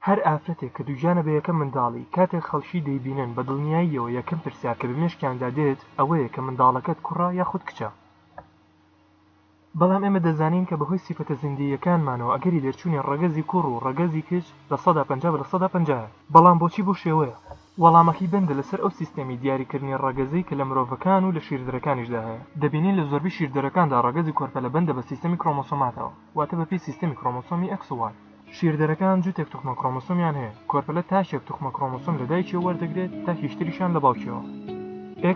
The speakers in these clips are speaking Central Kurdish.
هەر ئافرەتێک کە دووژانە بە یەکەم منداڵی کاتێک خەڵکی دەیبینن بە دڵنیاییەوە یەکەم پرسیار کە بە مێشکیاندا دێت ئەوەیە کە منداڵەکەت کوڕە یاخود کچە. بەڵام ئێمە دەزانین کە بەهۆی سیفەتە زیندیەکانمانەوە ئەگەری دەرچوونی ڕەگەزی کوڕ و ڕەگەزی کچ لە 150 بەڵام بۆچی بۆ شێوەیە؟ وەڵامەکەی بەندە لەسەر ئەو سیستەمی دیاریکردنی ڕەگەزەی کە لە مرۆڤەکان و لە شیردەرەکانیشدا هەیە. دەبینین لە زۆربەی شیردەرەکاندا ڕەگەزی کۆرپەلە بەندە بە سیستەمی کرۆمۆسۆماتەوە، واتە بەپێی سیستەمی کرۆمۆسۆمی X و Y. شیردەرەکان جوتێک توخمە کرۆمۆسۆمیان هەیە، کۆرپەلە تاشێک توخمە کرۆمۆسۆم لە دایکیەوە وەردەگرێت تا هیچتریشان لە باوکیەوە.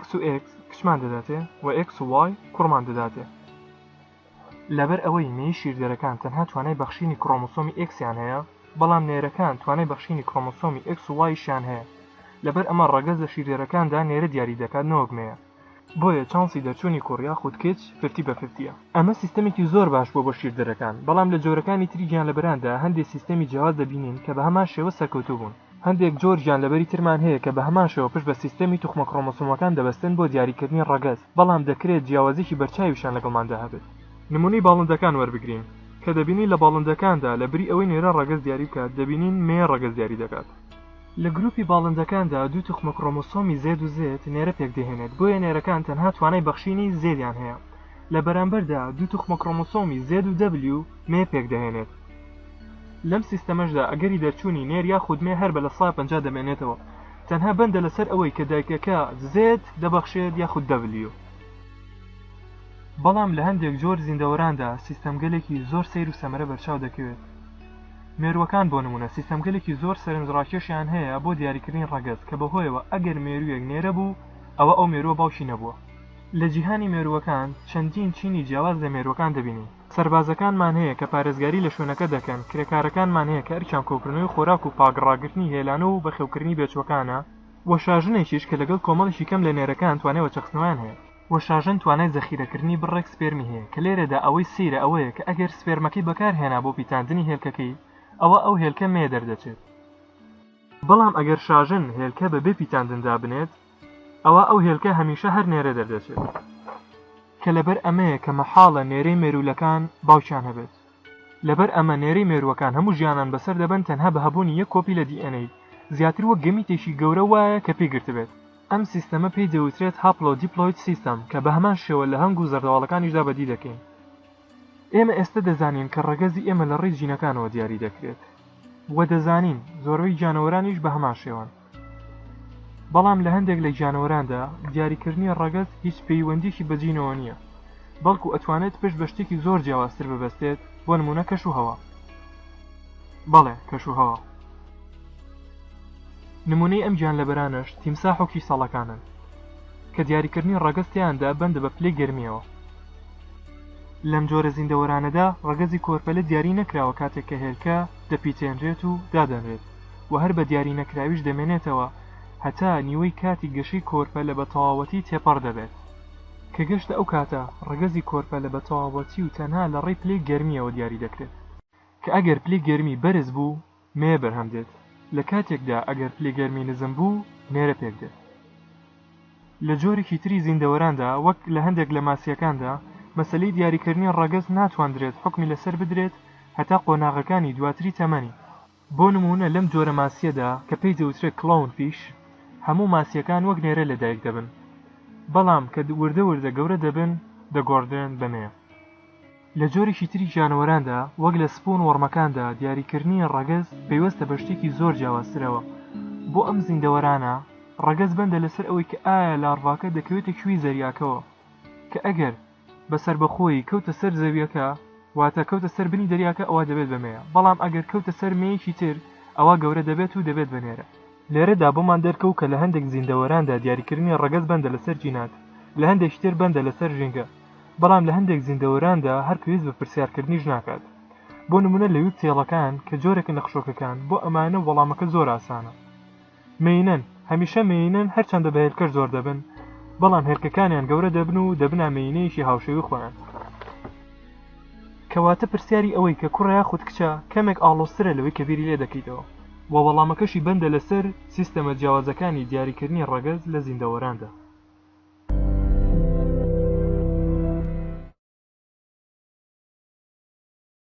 X و X کچمان دەداتێ و X و Y کوڕمان دەداتێ. لەبەر ئەوەی مێی شیردەرەکان تەنها توانای بەخشینی کرۆمۆسۆمی X-یان هەیە، بەڵام نێرەکان توانای بەخشینی کرۆمۆسۆمی X و Y-شیان هەیە. لەبەر ئەمە ڕەگەز لە شیردەرەکاندا نێرە دیاری دەکات نەوەکمەیە. بۆیە چانسی دەرچوونی کوڕ یاخود کچ 50/50. ئەمە سیستەمێکی زۆر باش بۆ شیردەرەکان، بەڵام لە جۆرەکانی تری گیانلەبەراندا هەندێک سیستەمی جیاواز دەبینین کە بە هەمان شێوە سەرکەوتوو بوون. هەندێک جۆر گیانلەبەری ترمان هەیە کە بە هەمان شێوە پشت بە سیستەمی توخمە کرۆمۆسۆمەکان دەبەستن بۆ دیاریکردنی ڕەگەز، بەڵام دەکرێت جیاوازیی بەرچاویشان لەگەڵماندا هەبێت. نمونەی باڵندەکان وەربگرین کە دەبینین لە باڵندەکاندا لە بری ئەوەی نێرە ڕەگەز دیاری بکات دەبینین مێ ڕەگەز دیاری دەکات. لە گروپی باڵندەکاندا دوو توخمە کرۆمۆسۆمی Z و Z نێرە پێک دەهێنێت، بۆیە نێرەکان تەنها توانای بەخشینی زێدیان هەیە. لە بەرامبەردا دوو توخمە کرۆمۆسۆمی Z و W مێ پێک دەهێنێت. لەم سیستەمەشدا ئەگەری دەرچوونی نێر یاخود مێ هەر بە لە 150 دەمێنێتەوە، تەنها بەندە لەسەر ئەوەی کە دایکەکە Z دەبەخشێت یاخود W. بەڵام لە هەندێک جۆر زیندەوەراندا سیستەمگەلێکی زۆر سەیر و سەمەرە بەرچاو دەکەوێت. مێرووەکان بۆ نمونە سیستەمگەلێکی زۆر سەرنجڕاکێشیان هەیە بۆ دیاریکردنی ڕەگەز کە بەهۆیەوە ئەگەر مێروویەک نێرە بوو ئەوە ئەو مێرووە باوشی نەبووە. لە جیهانی مێرووەکان چەندین چینی جیاواز لە مێرووەکان دەبینین. سەربازەکانمان هەیە کە پارێزگاری لە شوێنەکە دەکەن، کرێکارەکانمان هەیە کە ئەرکیان کۆکردنەوەی خۆراک و پاگڕاگرتنی هێلانە و بەخێوکردنی بێچوەکانە، وەشاژنێکیش کە لەگەڵ کۆمەڵێکی کەم لە نێرەکان توانێت وەچەخستنەوەیان هەیە. وەشاژن توانای زەخیرەکردنی بڕێک سپێرمی هەیە کە لێرەدا ئەوەی سەیرە ئەوەیە کە ئەگەر سپێرمەکەی بەکارهێنا بۆ پیتاندنی هێلکەکەی ئەوە ئەو هێلکە مێ دەردەچێت. بەڵام ئەگەر شاژن هێلکە بەبێ پیتاندندا بنێت ئەوە ئەو هێلکە هەمیشە هەر نێرە دەردەچێت، کە لەبەر ئەمەیە کە مەحاڵە نێرەی مێروولەکان باوچیان هەبێت. لەبەر ئەمە نێرەی مێرووەکان هەموو ژیانان بەسەر دەبن تەنها بە هەبوونی یەک کۆپی لە DNA زیاتر وەک گەمیتێکی گەورە وایە کە پێی گرتبێت. ئەم سیستەمە پێی دەوترێت هاپلۆدیپلۆید سیستەم کە بە هەمان شێوە لە هەنگ و زەردەواڵەکانیشدا بەدی دەکەین. ئێمە ئێستا دەزانین کە ڕەگەزی ئێمە لە ڕێی جینەکانەوە دیاری دەکرێت، وە دەزانین زۆربەی گیانەوەرانیش بە هەمان شێوەن. بەڵام لە هەندێک لە گیانەوەراندا دیاریکردنی ڕەگەز هیچ پەیوەندیشی بە جینەوە نییە، بەڵکو ئەتوانێت پشت بە شتێکی زۆر جیاوازتر ببەستێت، بۆ نمونە کەش و هەوا. بەڵێ کەش و هەوا. نمونەی ئەم گیانلەبەرانش تیمساح و کیسەڵەکانن کە دیاریکردنی ڕەگەز تیاندا بەندە بە پلەی گەرمیەوە. لەم جۆرە زیندەوەرانەدا ڕەگەزی کۆرپەلە دیاری نەکراوە کاتێک کە هێلکە دەپیتێنرێت و دادەنرێت و هەر بە دیاری نەکراویش دەمێنێتەوە هەتا نیوەی کاتی گەشەی کۆرپەلە بە تەواوەتی تێپەڕ دەبێت، کە گەشتە ئەو کاتە ڕەگەزی کۆرپەلە بە تەواوەتی و تەنها لە ڕێی پلەی گەرمیەوە دیاری دەکرێت، کە ئەگەر پلەی گەرمی بەرز بوو مێ بەرهەم دێت، لە کاتێکدا ئەگەر پلەی گەرمی نزم بوو نێرە پێک دێت. لە جۆرێکی تری زیندەوەراندا وەک لە هەندێک لە ماسیەکاندا مەسەلەی دیاریکردنی ڕەگەز ناتوانرێت حکمی لەسەر بدرێت هەتا قۆناغەکانی دواتری تەمەنی. بۆ نمونە لەم جۆرە ماسیەدا کە پێی دەوترێت کلاون فیش هەموو ماسیەکان وەک نێرە لەدایک دەبن، بەڵام کە وردە وردە گەورە دەبن دەگۆڕدرێن بەمێ. لە جۆرێکی تری جانەوەراندا وەک لە سپۆن وەڕمەکاندا دیاریکردنی ڕەگەز پەیوەستە بە شتێکی زۆر جیاوازترەوە. بۆ ئەم زیندەوەرانە ڕەگەز بەندە لەسەر ئەوەی کە ئایا لاڕڤاکە دەکەوێتە کوێی زەریاکەوە، کە ئەگەر بەسەر بەخۆی کەوتە سەر زەویەکە واتە کەوتە سەر بنی دەریاکە ئەوە دەبێت بەمەیە، بەڵام ئەگەر کەوتە سەر مێیەکی تر ئەوە گەورە دەبێت و دەبێت بەنێرە. لێرەدا بۆمان دەرکەوت کە لە هەندێک زیندەوەراندا دیاریکردنی ڕەگەز بەندە لەسەر جینات، لە هەندێک تر بەندە لەسەر ژینگە، بەڵام لە هەندێک زیندەوەراندا هەر پێویست بە پرسیارکردنیش ناکات. بۆ نمونە لە ویبتێڵەکان کە جۆرێک نەخشۆکەکان بۆ ئەمانە وەڵامەکە زۆر ئاسانە. مێینەن هەمیشە مێینەن هەرچەندە بە هێلکەش زۆر دەبن، بەڵام هێلکەکانیان گەورە دەبن و دەبنە مێینەیەکی هاوشێوی خۆیان. کەواتە پرسیاری ئەوەی کە کوڕە یاخود کچە کەمێک ئاڵۆزترە لەوەی کە بیری لێ دەکەیتەوە، و وەڵامەکەشی بەندە لەسەر سیستەمە جیاوازەکانی دیاریکردنی ڕەگەز لە زیندەوەراندا.